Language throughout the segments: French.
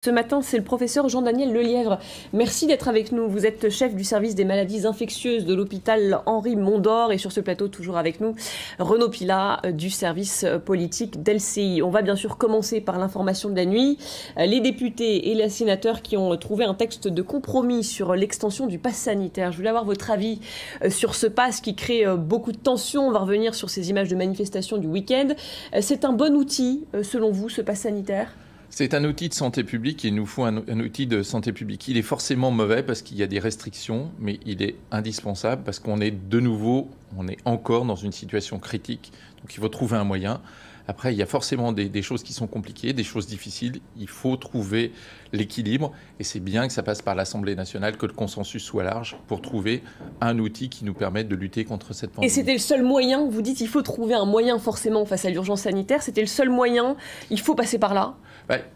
Ce matin, c'est le professeur Jean-Daniel Lelièvre. Merci d'être avec nous. Vous êtes chef du service des maladies infectieuses de l'hôpital Henri Mondor et sur ce plateau, toujours avec nous, Renaud Pilat du service politique d'LCI. On va bien sûr commencer par l'information de la nuit. Les députés et les sénateurs qui ont trouvé un texte de compromis sur l'extension du pass sanitaire. Je voulais avoir votre avis sur ce pass qui crée beaucoup de tensions. On va revenir sur ces images de manifestations du week-end. C'est un bon outil, selon vous, ce pass sanitaire ? C'est un outil de santé publique et il nous faut un outil de santé publique. Il est forcément mauvais parce qu'il y a des restrictions, mais il est indispensable parce qu'on est de nouveau, on est encore dans une situation critique. Donc il faut trouver un moyen. Après, il y a forcément des choses qui sont compliquées, des choses difficiles. Il faut trouver l'équilibre et c'est bien que ça passe par l'Assemblée nationale, que le consensus soit large pour trouver un outil qui nous permette de lutter contre cette pandémie. Et c'était le seul moyen, vous dites, il faut trouver un moyen forcément face à l'urgence sanitaire. C'était le seul moyen, il faut passer par là ?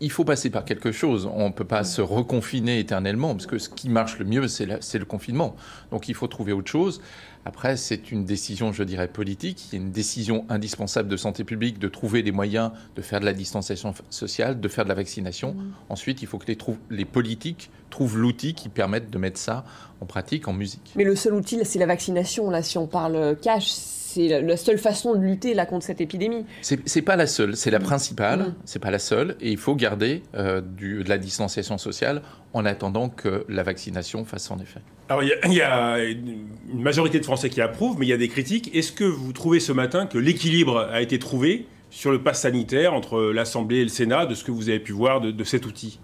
Il faut passer par quelque chose. On ne peut pas se reconfiner éternellement, parce que ce qui marche le mieux, c'est le confinement. Donc il faut trouver autre chose. Après, c'est une décision, je dirais, politique. Il y a une décision indispensable de santé publique de trouver des moyens de faire de la distanciation sociale, de faire de la vaccination. Ensuite, il faut que les politiques trouvent l'outil qui permette de mettre ça en pratique, en musique. Mais le seul outil, c'est la vaccination. Là, si on parle cash, c'est la seule façon de lutter là, contre cette épidémie. C'est pas la seule, c'est la principale, c'est pas la seule. Et il faut garder de la distanciation sociale en attendant que la vaccination fasse son effet. Alors, il y a une majorité de Français qui approuvent, mais il y a des critiques. Est-ce que vous trouvez ce matin que l'équilibre a été trouvé sur le pass sanitaire entre l'Assemblée et le Sénat, de ce que vous avez pu voir de cet outil ?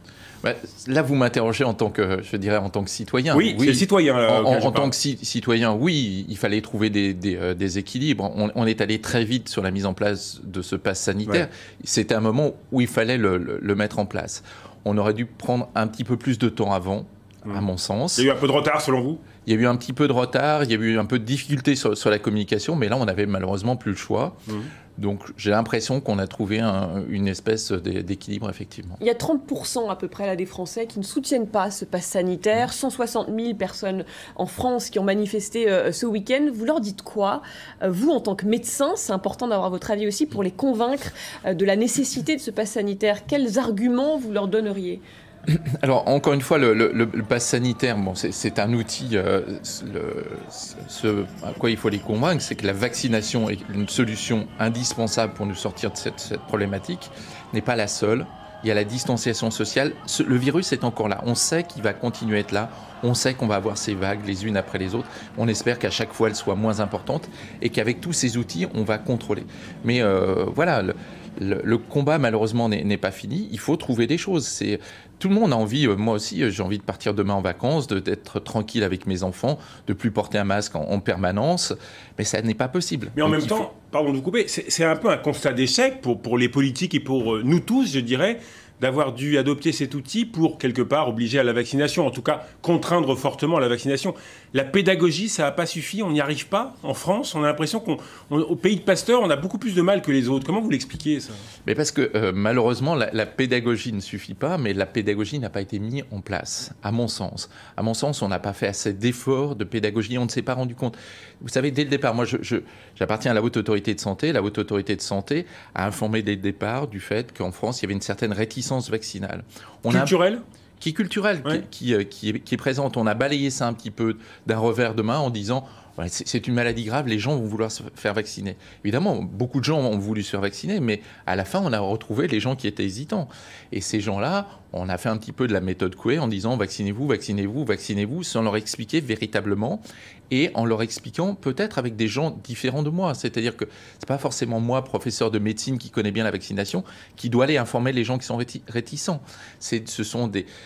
Là, vous m'interrogez en tant que, je dirais, en tant que citoyen. Oui, c'est le citoyen. En tant que citoyen, oui, il fallait trouver des équilibres. On est allé très vite sur la mise en place de ce pass sanitaire. Ouais. C'était un moment où il fallait le mettre en place. On aurait dû prendre un petit peu plus de temps avant, à mon sens. Il y a eu un peu de retard, selon vous ? Il y a eu un petit peu de retard, il y a eu un peu de difficulté sur la communication, mais là, on n'avait malheureusement plus le choix. Donc, j'ai l'impression qu'on a trouvé une espèce d'équilibre, effectivement. Il y a 30% à peu près là, des Français qui ne soutiennent pas ce pass sanitaire. 160 000 personnes en France qui ont manifesté ce week-end. Vous leur dites quoi ? Vous, en tant que médecin, c'est important d'avoir votre avis aussi pour les convaincre de la nécessité de ce pass sanitaire. Quels arguments vous leur donneriez ? Alors, encore une fois, le pass sanitaire, bon, c'est un outil. Ce à quoi il faut les convaincre, c'est que la vaccination est une solution indispensable pour nous sortir de cette problématique, n'est pas la seule. Il y a la distanciation sociale. Le virus est encore là. On sait qu'il va continuer à être là. On sait qu'on va avoir ces vagues les unes après les autres. On espère qu'à chaque fois, elles soient moins importantes et qu'avec tous ces outils, on va contrôler. Mais voilà, le combat, malheureusement, n'est pas fini. Il faut trouver des choses. Tout le monde a envie, moi aussi, j'ai envie de partir demain en vacances, d'être tranquille avec mes enfants, de ne plus porter un masque en permanence. Mais ça n'est pas possible. Mais en même temps, pardon de vous couper, c'est un peu un constat d'échec pour les politiques et pour nous tous, je dirais, d'avoir dû adopter cet outil pour, quelque part, obliger à la vaccination, en tout cas, contraindre fortement à la vaccination. La pédagogie, ça n'a pas suffi, on n'y arrive pas en France. On a l'impression qu'au pays de Pasteur, on a beaucoup plus de mal que les autres. Comment vous l'expliquez, ça ? Mais parce que, malheureusement, la pédagogie ne suffit pas, mais la pédagogie n'a pas été mise en place, à mon sens. À mon sens, on n'a pas fait assez d'efforts de pédagogie, on ne s'est pas rendu compte. Vous savez, dès le départ, moi, j'appartiens à la Haute Autorité de Santé. La Haute Autorité de Santé a informé dès le départ du fait qu'en France, il y avait une certaine réticence vaccinale. Culturelle ? Qui est culturelle, ouais. qui est présente. On a balayé ça un petit peu d'un revers de main en disant ouais, c'est une maladie grave, les gens vont vouloir se faire vacciner. Évidemment, beaucoup de gens ont voulu se faire vacciner, mais à la fin, on a retrouvé les gens qui étaient hésitants. Et ces gens-là, on a fait un petit peu de la méthode Coué en disant vaccinez-vous, vaccinez-vous, vaccinez-vous, sans leur expliquer véritablement et en leur expliquant peut-être avec des gens différents de moi. C'est-à-dire que c'est pas forcément moi, professeur de médecine qui connais bien la vaccination, qui doit aller informer les gens qui sont réticents. Ce sont des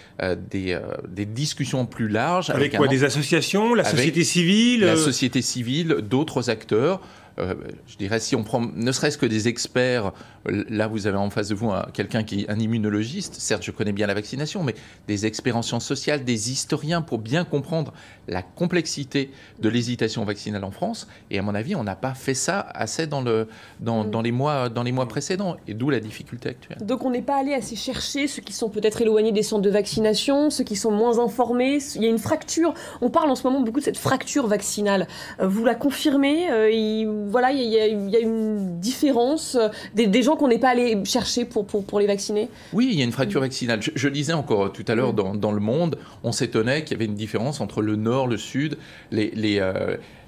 discussions plus larges. Avec quoi ? Des associations, la société civile ? La société civile, d'autres acteurs. Je dirais, si on prend ne serait-ce que des experts, là vous avez en face de vous quelqu'un qui est un immunologiste, certes je connais bien la vaccination, mais des experts en sciences sociales, des historiens pour bien comprendre la complexité de l'hésitation vaccinale en France, et à mon avis on n'a pas fait ça assez dans les mois précédents, et d'où la difficulté actuelle. Donc on n'est pas allé assez chercher ceux qui sont peut-être éloignés des centres de vaccination, ceux qui sont moins informés, il y a une fracture, on parle en ce moment beaucoup de cette fracture vaccinale, vous la confirmez, voilà, il y a une différence des gens qu'on n'est pas allé chercher pour les vacciner? Oui, il y a une fracture vaccinale. Je lisais encore tout à l'heure dans Le Monde, on s'étonnait qu'il y avait une différence entre le nord, le sud, les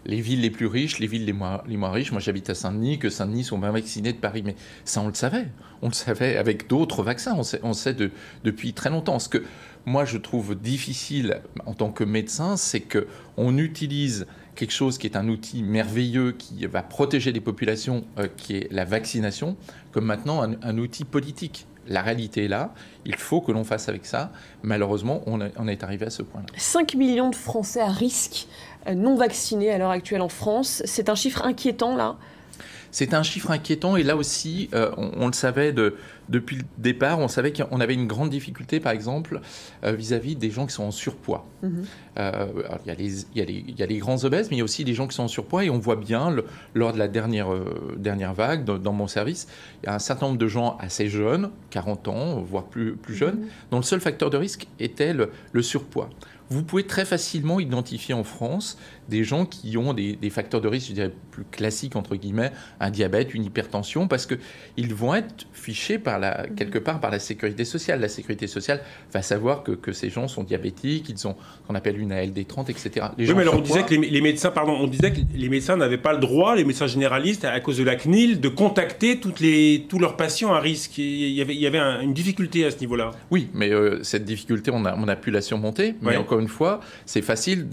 villes les plus riches, les villes les moins riches. Moi, j'habite à Saint-Denis, que Saint-Denis sont bien vaccinés de Paris. Mais ça, on le savait. On le savait avec d'autres vaccins. On sait depuis très longtemps. Ce que moi, je trouve difficile en tant que médecin, c'est qu'on utilise quelque chose qui est un outil merveilleux qui va protéger les populations, qui est la vaccination, comme maintenant un outil politique. La réalité est là, il faut que l'on fasse avec ça. Malheureusement, on est arrivé à ce point-là. 5 millions de Français à risque non vaccinés à l'heure actuelle en France. C'est un chiffre inquiétant, là? C'est un chiffre inquiétant et là aussi, on le savait depuis le départ, on savait qu'on avait une grande difficulté, par exemple, vis-à-vis des gens qui sont en surpoids. Alors, il y a les grands obèses, mais il y a aussi des gens qui sont en surpoids et on voit bien, lors de la dernière vague, dans mon service, il y a un certain nombre de gens assez jeunes, 40 ans, voire plus jeunes, dont le seul facteur de risque était le surpoids. Vous pouvez très facilement identifier en France des gens qui ont des facteurs de risque, je dirais, plus classiques, entre guillemets, un diabète, une hypertension, parce qu'ils vont être fichés quelque part par la sécurité sociale. La sécurité sociale va savoir que ces gens sont diabétiques, ils ont ce qu'on appelle une ALD30, etc. Oui, mais alors on disait que les médecins, on disait que les médecins n'avaient pas le droit, les médecins généralistes, à cause de la CNIL, de contacter tous leurs patients à risque. Il y avait une difficulté à ce niveau-là. Oui, mais cette difficulté, on a pu la surmonter. Mais encore une fois, c'est facile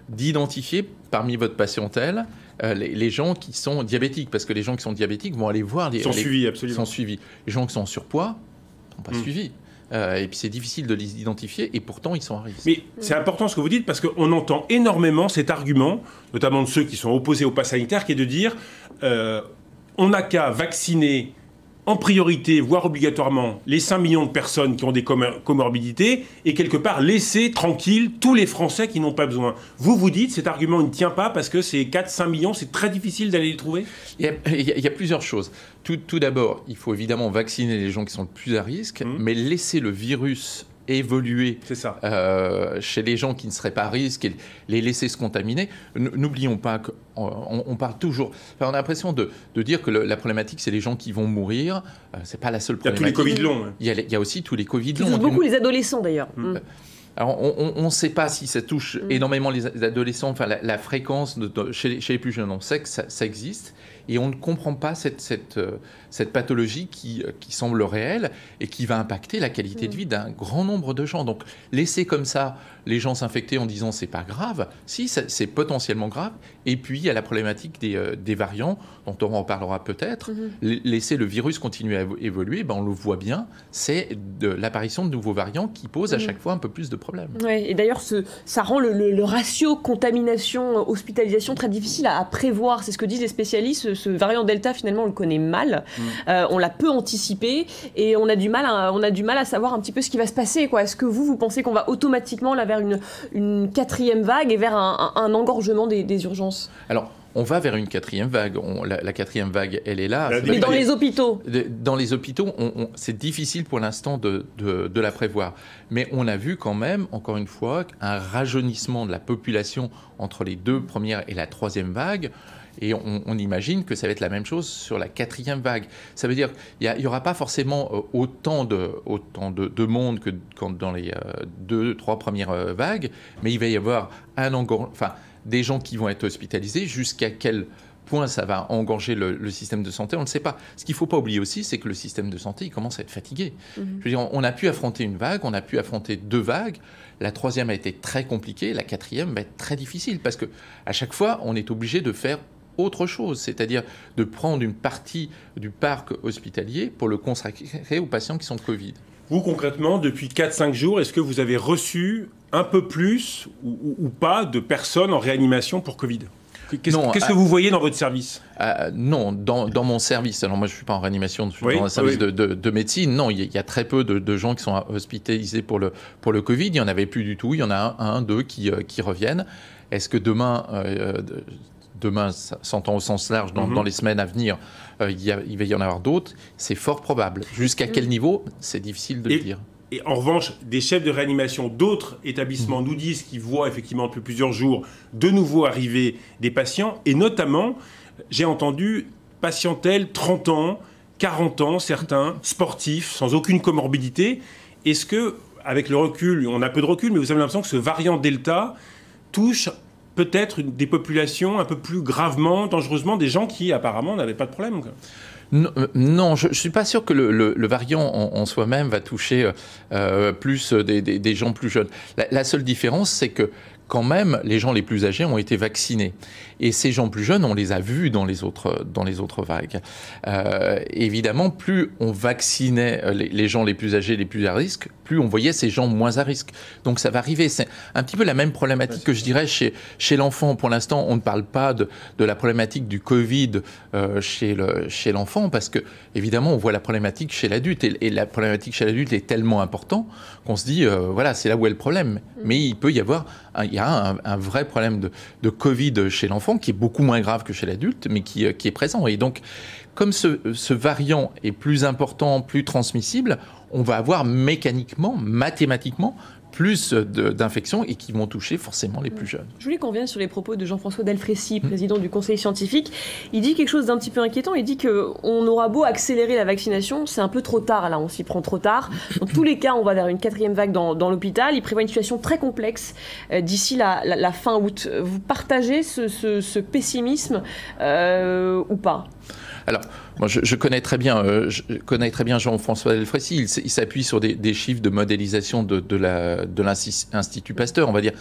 d'identifier parmi votre patientèle les gens qui sont diabétiques, parce que les gens qui sont diabétiques vont aller voir... Ils sont suivis, absolument. Les gens qui sont en surpoids ne sont pas suivis. Et puis c'est difficile de les identifier, et pourtant ils sont à risque. Mais c'est important ce que vous dites, parce qu'on entend énormément cet argument, notamment de ceux qui sont opposés au pass sanitaire, qui est de dire on n'a qu'à vacciner en priorité, voire obligatoirement, les 5 millions de personnes qui ont des comorbidités et quelque part laisser tranquilles tous les Français qui n'ont pas besoin. Vous dites cet argument ne tient pas parce que ces 4-5 millions, c'est très difficile d'aller les trouver? Il y a plusieurs choses. Tout d'abord, il faut évidemment vacciner les gens qui sont le plus à risque, mais laisser le virus évoluer chez les gens qui ne seraient pas à risque et les laisser se contaminer. N'oublions pas qu'on parle toujours... Enfin, on a l'impression de dire que la problématique, c'est les gens qui vont mourir. C'est pas la seule problématique. Il y a tous les Covid longs. Il y a aussi tous les Covid longs. Ils touchent beaucoup les adolescents, d'ailleurs. Alors, on ne sait pas si ça touche énormément les adolescents, enfin la fréquence chez les plus jeunes. On sait que ça existe et on ne comprend pas cette pathologie qui semble réelle et qui va impacter la qualité de vie d'un grand nombre de gens. Donc, laisser comme ça les gens s'infecter en disant c'est pas grave, si, c'est potentiellement grave. Et puis, il y a la problématique des variants, dont on en parlera peut-être. Laisser le virus continuer à évoluer, on le voit bien, c'est l'apparition de nouveaux variants qui posent à chaque fois un peu plus de problèmes. Ouais, et d'ailleurs, ça rend le ratio contamination-hospitalisation très difficile à prévoir. C'est ce que disent les spécialistes. Ce variant Delta, finalement, on le connaît mal. On l'a peu anticipé et on a du mal à savoir un petit peu ce qui va se passer, quoi. Est-ce que vous pensez qu'on va automatiquement là, vers une quatrième vague et vers un engorgement des urgences? Alors, on va vers une quatrième vague. La quatrième vague, elle est là. Mais dans les hôpitaux? Dans les hôpitaux, c'est difficile pour l'instant de la prévoir. Mais on a vu quand même, encore une fois, un rajeunissement de la population entre les deux premières et la troisième vague. Et on imagine que ça va être la même chose sur la quatrième vague. Ça veut dire qu'il n'y aura pas forcément autant de monde que dans les 2-3 premières vagues, mais il va y avoir des gens qui vont être hospitalisés. Jusqu'à quel point ça va engorger le système de santé, on ne sait pas. Ce qu'il ne faut pas oublier aussi, c'est que le système de santé, il commence à être fatigué. Je veux dire, on a pu affronter une vague, on a pu affronter 2 vagues. La troisième a été très compliquée, la quatrième va être très difficile parce qu'à chaque fois, on est obligé de faire autre chose, c'est-à-dire de prendre une partie du parc hospitalier pour le consacrer aux patients qui sont Covid. Vous, concrètement, depuis 4-5 jours, est-ce que vous avez reçu un peu plus ou pas de personnes en réanimation pour Covid? Qu'est-ce que vous voyez dans votre service? Non, dans mon service, alors moi je ne suis pas en réanimation, je suis dans un service de médecine, non, il y a très peu de gens qui sont hospitalisés pour le Covid, il n'y en avait plus du tout, il y en a un, deux qui reviennent. Est-ce que demain, s'entend au sens large, dans les semaines à venir, il va y en avoir d'autres? C'est fort probable. Jusqu'à quel niveau? C'est difficile de le dire. Et en revanche, des chefs de réanimation d'autres établissements nous disent qu'ils voient effectivement depuis plusieurs jours de nouveau arriver des patients, et notamment j'ai entendu patientèle 30 ans, 40 ans, certains, sportifs, sans aucune comorbidité. Est-ce que, avec le recul, on a peu de recul, mais vous avez l'impression que ce variant Delta touche peut-être des populations un peu plus gravement, dangereusement, des gens qui apparemment n'avaient pas de problème, quoi. Non, je ne suis pas sûr que le variant en soi-même va toucher plus des gens plus jeunes. La seule différence, c'est que quand même, les gens les plus âgés ont été vaccinés. Et ces gens plus jeunes, on les a vus dans les autres vagues. Évidemment, plus on vaccinait les gens les plus âgés, les plus à risque, plus on voyait ces gens moins à risque. Donc ça va arriver. C'est un petit peu la même problématique que je dirais chez l'enfant. Pour l'instant, on ne parle pas de la problématique du Covid chez l'enfant, parce que, évidemment, on voit la problématique chez l'adulte. Et la problématique chez l'adulte est tellement importante qu'on se dit, voilà, c'est là où est le problème. Mais il peut y avoir un vrai problème de Covid chez l'enfant, qui est beaucoup moins grave que chez l'adulte, mais qui est présent. Et donc, comme ce variant est plus important, plus transmissible, on va avoir mécaniquement, mathématiquement, plus d'infections et qui vont toucher forcément les plus jeunes. Je voulais qu'on vienne sur les propos de Jean-François Delfraissy, président du Conseil scientifique. Il dit quelque chose d'un petit peu inquiétant. Il dit qu'on aura beau accélérer la vaccination, c'est un peu trop tard là, on s'y prend trop tard. Dans tous les cas, on va vers une 4e vague dans l'hôpital. Il prévoit une situation très complexe d'ici la fin août. Vous partagez ce pessimisme ou pas ? Alors, moi, je connais très bien Jean-François Delfraissy. Il s'appuie sur des chiffres de modélisation de l'Institut Pasteur, on va dire.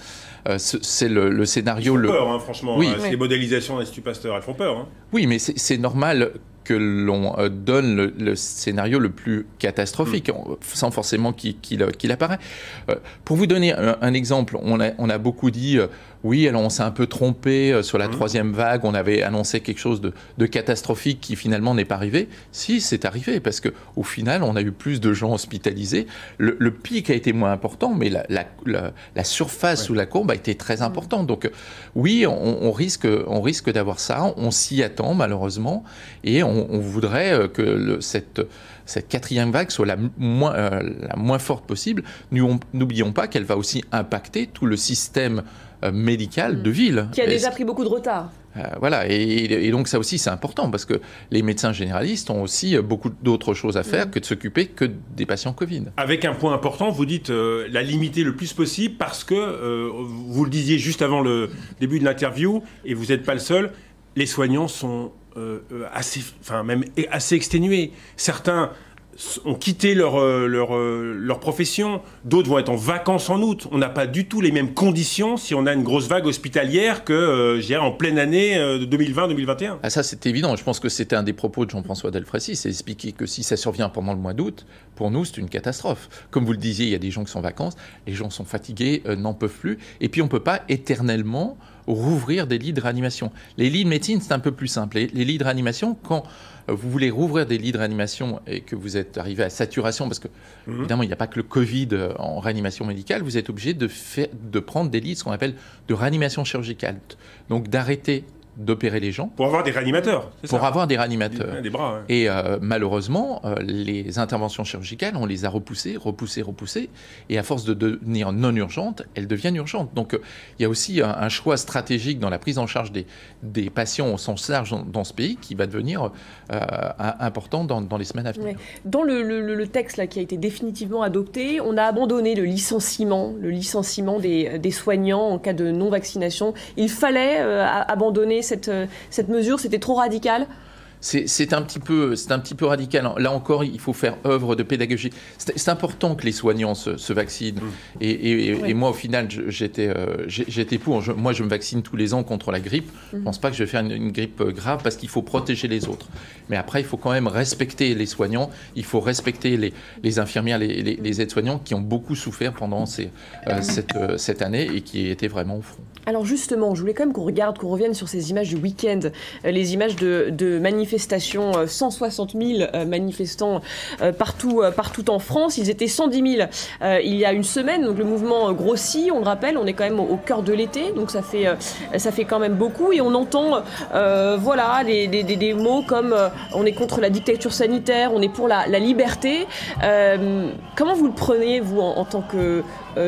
C'est le scénario... Ils font peur, franchement. Oui. Ces modélisations de l'Institut Pasteur, elles font peur. Hein. Oui, mais c'est normal que l'on donne le scénario le plus catastrophique, sans forcément qu'il apparaît. Pour vous donner un exemple, on a beaucoup dit... oui, alors on s'est un peu trompé sur la 3e vague, on avait annoncé quelque chose de catastrophique qui finalement n'est pas arrivé. Si, c'est arrivé, parce qu'au final, on a eu plus de gens hospitalisés. Le pic a été moins important, mais la surface sous la courbe a été très importante. Donc oui, on risque d'avoir ça, on s'y attend malheureusement, et on voudrait que cette 4e vague soit la moins forte possible. N'oublions pas qu'elle va aussi impacter tout le système médical de ville. Qui a déjà pris beaucoup de retard. Voilà, et donc ça aussi c'est important, parce que les médecins généralistes ont aussi beaucoup d'autres choses à faire que de s'occuper que des patients Covid. Avec un point important, vous dites la limiter le plus possible, parce que, vous le disiez juste avant le début de l'interview, et vous n'êtes pas le seul, les soignants sont assez exténués. Certains ont quitté leur profession, d'autres vont être en vacances en août. On n'a pas du tout les mêmes conditions si on a une grosse vague hospitalière que en pleine année 2020-2021. Ah, ça c'est évident, je pense que c'était un des propos de Jean-François Delfraissy, c'est expliquer que si ça survient pendant le mois d'août, pour nous c'est une catastrophe. Comme vous le disiez, il y a des gens qui sont en vacances, les gens sont fatigués, n'en peuvent plus, et puis on ne peut pas éternellement rouvrir des lits de réanimation. Les lits de médecine, c'est un peu plus simple. Les lits de réanimation, quand vous voulez rouvrir des lits de réanimation et que vous êtes arrivé à saturation, parce que évidemment il n'y a pas que le Covid en réanimation médicale, vous êtes obligé de prendre des lits, ce qu'on appelle de réanimation chirurgicale. Donc d'arrêter d'opérer les gens. Pour avoir des réanimateurs. Pour avoir des réanimateurs. Des bras. Ouais. Et malheureusement, les interventions chirurgicales, on les a repoussées. Et à force de devenir non urgentes, elles deviennent urgentes. Donc il y a aussi un choix stratégique dans la prise en charge des patients au sens large dans ce pays qui va devenir important dans les semaines à venir. Ouais. Dans le texte là, qui a été définitivement adopté, on a abandonné le licenciement des soignants en cas de non-vaccination. Il fallait abandonner cette mesure, c'était trop radical? C'est un petit peu radical. Là encore, il faut faire œuvre de pédagogie. C'est important que les soignants se vaccinent. Et moi, au final, j'étais pour. Moi, je me vaccine tous les ans contre la grippe. Je ne pense pas que je vais faire une grippe grave, parce qu'il faut protéger les autres. Mais après, il faut quand même respecter les soignants. Il faut respecter les infirmières, les aides-soignants qui ont beaucoup souffert pendant cette année et qui étaient vraiment au front. Alors justement, je voulais quand même qu'on revienne sur ces images du week-end, les images de manifestations, 160 000 manifestants partout en France. Ils étaient 110 000 il y a une semaine, donc le mouvement grossit, on le rappelle, on est quand même au cœur de l'été, donc ça fait quand même beaucoup, et on entend des mots comme on est contre la dictature sanitaire, on est pour la liberté. Comment vous le prenez, vous, en tant que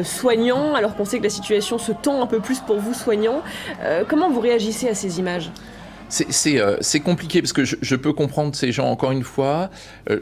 soignant, alors qu'on sait que la situation se tend un peu plus pour vous, soignants? Comment vous réagissez à ces images? C'est compliqué parce que je peux comprendre ces gens. Encore une fois,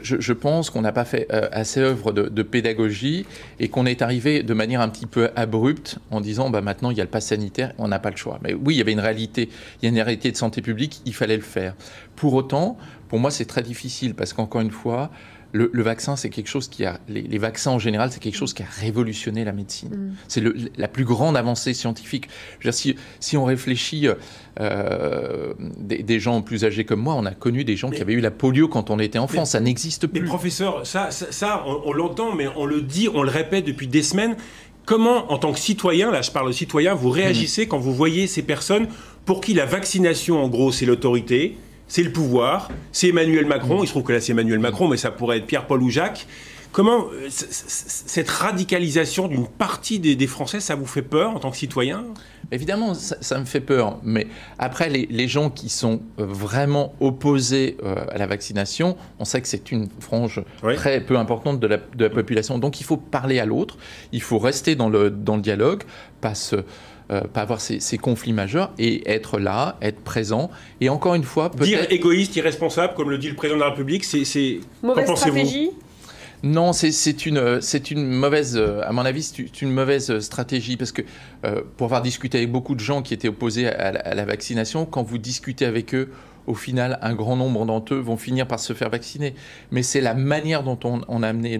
je pense qu'on n'a pas fait assez œuvre de pédagogie et qu'on est arrivé de manière un petit peu abrupte en disant maintenant il y a le pass sanitaire, on n'a pas le choix. Mais oui, il y avait une réalité, il y a une réalité de santé publique, il fallait le faire. Pour autant, pour moi, c'est très difficile parce qu'encore une fois, le vaccin, c'est quelque chose qui a... Les vaccins, en général, c'est quelque chose qui a révolutionné la médecine. C'est la plus grande avancée scientifique. Je veux dire, si on réfléchit, des gens plus âgés comme moi, on a connu des gens qui avaient eu la polio quand on était enfant. Ça n'existe plus. Mais professeur, ça on l'entend, mais on le dit, on le répète depuis des semaines. Comment, en tant que citoyen, là je parle aux citoyens, vous réagissez quand vous voyez ces personnes pour qui la vaccination, en gros, c'est l'autorité, c'est le pouvoir, c'est Emmanuel Macron, il se trouve que là c'est Emmanuel Macron, mais ça pourrait être Pierre, Paul ou Jacques. Comment cette radicalisation d'une partie des Français, ça vous fait peur en tant que citoyen ? Évidemment, ça me fait peur. Mais après, les gens qui sont vraiment opposés à la vaccination, on sait que c'est une frange très peu importante de la population. Donc il faut parler à l'autre, il faut rester dans le dialogue, pas avoir ces conflits majeurs et être là, être présent. Et encore une fois, peut-être... Dire égoïste, irresponsable, comme le dit le président de la République, c'est... Mauvaise stratégie ? Non, c'est une mauvaise, à mon avis, c'est une mauvaise stratégie parce que pour avoir discuté avec beaucoup de gens qui étaient opposés à la vaccination, quand vous discutez avec eux, au final, un grand nombre d'entre eux vont finir par se faire vacciner. Mais c'est la manière dont on a amené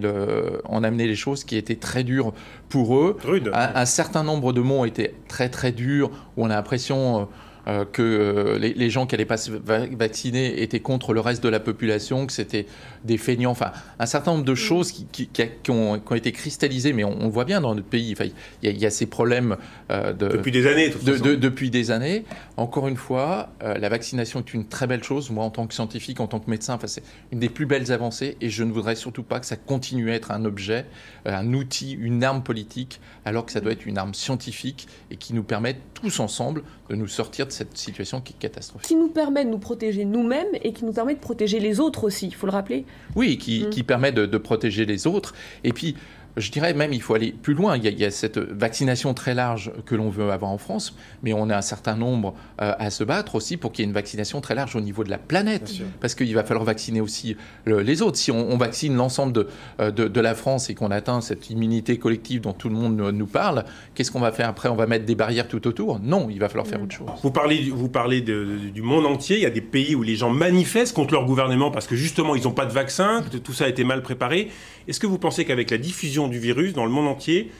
les choses qui était très dure pour eux. Rude. Un certain nombre de mots ont été très très durs, où on a l'impression... que les gens qui n'allaient pas se vacciner étaient contre le reste de la population, que c'était des feignants, enfin un certain nombre de choses qui ont été cristallisées, mais on voit bien dans notre pays, enfin, il y a ces problèmes depuis des années. Depuis des années. Encore une fois, la vaccination est une très belle chose. Moi, en tant que scientifique, en tant que médecin, enfin, c'est une des plus belles avancées et je ne voudrais surtout pas que ça continue à être un objet, un outil, une arme politique, alors que ça doit être une arme scientifique et qui nous permette tous ensemble de nous sortir de cette situation qui est catastrophique. Qui nous permet de nous protéger nous-mêmes et qui nous permet de protéger les autres aussi, il faut le rappeler. Oui, qui permet de protéger les autres. Et puis, je dirais même, il faut aller plus loin. Il y a cette vaccination très large que l'on veut avoir en France, mais on a un certain nombre à se battre aussi pour qu'il y ait une vaccination très large au niveau de la planète. Parce qu'il va falloir vacciner aussi les autres. Si on vaccine l'ensemble de la France et qu'on atteint cette immunité collective dont tout le monde nous parle, qu'est-ce qu'on va faire après? On va mettre des barrières tout autour? Non, il va falloir faire autre chose. Vous parlez du monde entier. Il y a des pays où les gens manifestent contre leur gouvernement parce que justement, ils n'ont pas de vaccin, que tout ça a été mal préparé. Est-ce que vous pensez qu'avec la diffusion du virus dans le monde entier,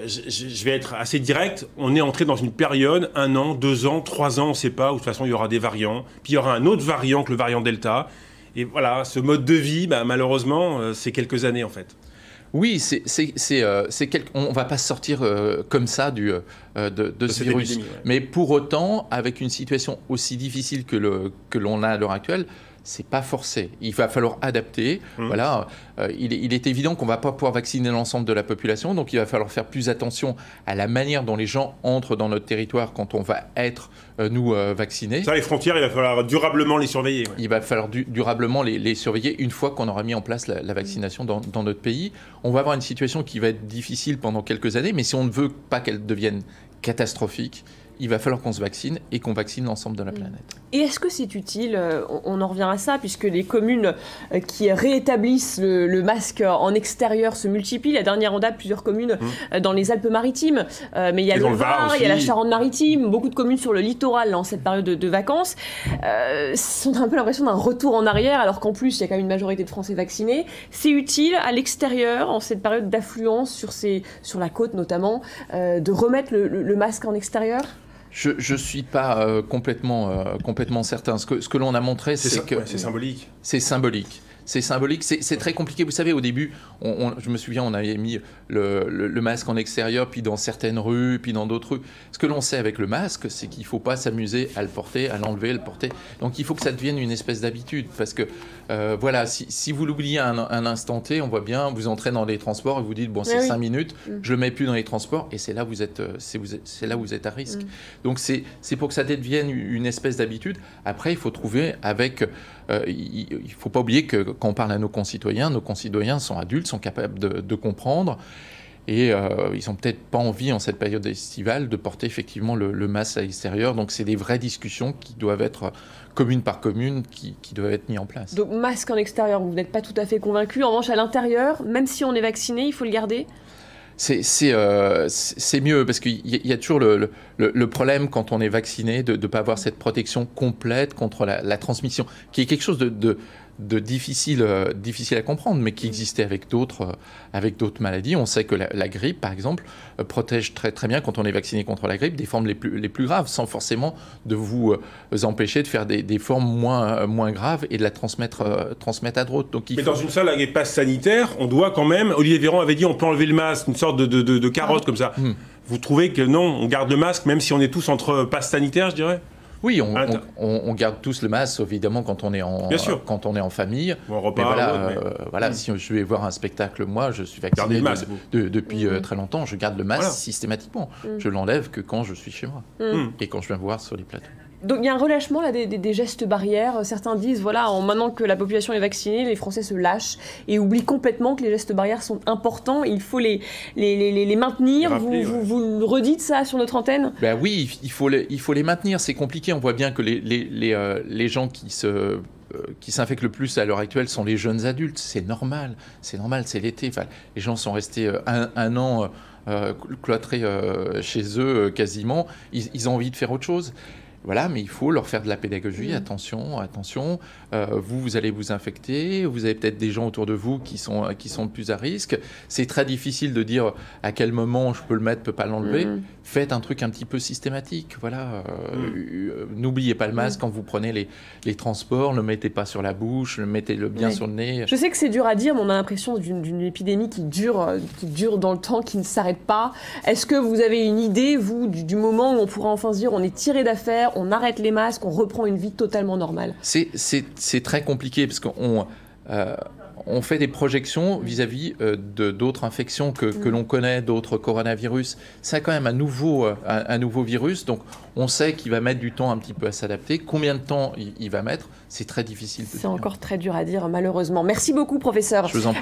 je vais être assez direct, on est entré dans une période, 1 an, 2 ans, 3 ans, on ne sait pas, où de toute façon il y aura des variants, puis il y aura un autre variant que le variant Delta, et voilà, ce mode de vie, malheureusement, c'est quelques années en fait. Oui, on ne va pas sortir comme ça de ce virus. Mais pour autant, avec une situation aussi difficile que l'on a à l'heure actuelle, c'est pas forcé. Il va falloir adapter. Voilà, il est évident qu'on va pas pouvoir vacciner l'ensemble de la population, donc il va falloir faire plus attention à la manière dont les gens entrent dans notre territoire quand on va être nous vaccinés. Ça, les frontières, il va falloir durablement les surveiller. Ouais. Il va falloir durablement les surveiller une fois qu'on aura mis en place la vaccination dans notre pays. On va avoir une situation qui va être difficile pendant quelques années, mais si on ne veut pas qu'elle devienne catastrophique, il va falloir qu'on se vaccine et qu'on vaccine l'ensemble de la planète. Et est-ce que c'est utile, on en revient à ça, puisque les communes qui réétablissent le masque en extérieur se multiplient. La dernière en date, plusieurs communes dans les Alpes-Maritimes, mais il y a le Var, il y a la Charente-Maritime, beaucoup de communes sur le littoral en cette période de vacances. On a un peu l'impression d'un retour en arrière, alors qu'en plus, il y a quand même une majorité de Français vaccinés. C'est utile à l'extérieur, en cette période d'affluence sur la côte notamment, de remettre le masque en extérieur ? Je ne suis pas complètement certain. Ce que l'on a montré, c'est que... c'est symbolique. C'est symbolique. C'est symbolique, c'est très compliqué. Vous savez, au début, je me souviens, on avait mis le masque en extérieur, puis dans certaines rues, puis dans d'autres rues. Ce que l'on sait avec le masque, c'est qu'il ne faut pas s'amuser à le porter, à l'enlever, à le porter. Donc il faut que ça devienne une espèce d'habitude. Parce que, voilà, si vous l'oubliez un instant T, on voit bien, vous entrez dans les transports et vous dites, bon, c'est 5 minutes, je ne le mets plus dans les transports, et c'est là où vous êtes à risque. Donc c'est pour que ça devienne une espèce d'habitude. Après, il faut trouver avec... il ne faut pas oublier que quand on parle à nos concitoyens sont adultes, sont capables de comprendre. Et ils n'ont peut-être pas envie, en cette période estivale, de porter effectivement le masque à l'extérieur. Donc, c'est des vraies discussions qui doivent être, commune par commune, qui doivent être mises en place. Donc, masque en extérieur, vous n'êtes pas tout à fait convaincu. En revanche, à l'intérieur, même si on est vacciné, il faut le garder? C'est mieux, parce qu'il y a toujours le problème, quand on est vacciné, de ne pas avoir cette protection complète contre la transmission, qui est quelque chose de difficile à comprendre, mais qui existait avec d'autres maladies. On sait que la grippe, par exemple, protège très, très bien, quand on est vacciné contre la grippe, des formes les plus graves, sans forcément de vous empêcher de faire des formes moins graves et de la transmettre à d'autres. Mais dans une salle avec passe sanitaire, on doit quand même... Olivier Véran avait dit on peut enlever le masque, une sorte de carotte comme ça. Vous trouvez que non, on garde le masque, même si on est tous entre passe sanitaire, je dirais? Oui, on garde tous le masque, évidemment, quand on est en famille. Bon, repas, voilà, si je vais voir un spectacle, moi, je suis vacciné depuis très longtemps, je garde le masque systématiquement. Je l'enlève que quand je suis chez moi et quand je viens voir sur les plateaux. Donc il y a un relâchement là, des gestes barrières. Certains disent, voilà, maintenant que la population est vaccinée, les Français se lâchent et oublient complètement que les gestes barrières sont importants. Il faut les maintenir. Rappeler, vous redites ça sur notre antenne? Ben oui, il faut les maintenir. C'est compliqué. On voit bien que les gens qui s'infectent le plus à l'heure actuelle sont les jeunes adultes. C'est normal, c'est l'été. Enfin, les gens sont restés un an cloîtrés chez eux quasiment. Ils ont envie de faire autre chose. Voilà, mais il faut leur faire de la pédagogie. Attention, vous allez vous infecter. Vous avez peut-être des gens autour de vous qui sont plus à risque. C'est très difficile de dire à quel moment je peux le mettre, peux pas l'enlever. Faites un truc un petit peu systématique. Voilà. N'oubliez pas le masque quand vous prenez les transports. Ne le mettez pas sur la bouche. Mettez-le bien sur le nez. Je sais que c'est dur à dire, mais on a l'impression d'une épidémie qui dure dans le temps, qui ne s'arrête pas. Est-ce que vous avez une idée, vous, du moment où on pourra enfin se dire on est tiré d'affaire, on arrête les masques, on reprend une vie totalement normale? C'est très compliqué parce qu'on fait des projections vis-à-vis d'autres infections que l'on connaît, d'autres coronavirus. C'est quand même un nouveau virus, donc on sait qu'il va mettre du temps un petit peu à s'adapter. Combien de temps il va mettre, c'est très difficile de dire. C'est encore très dur à dire, malheureusement. Merci beaucoup, professeur. Je vous en prie.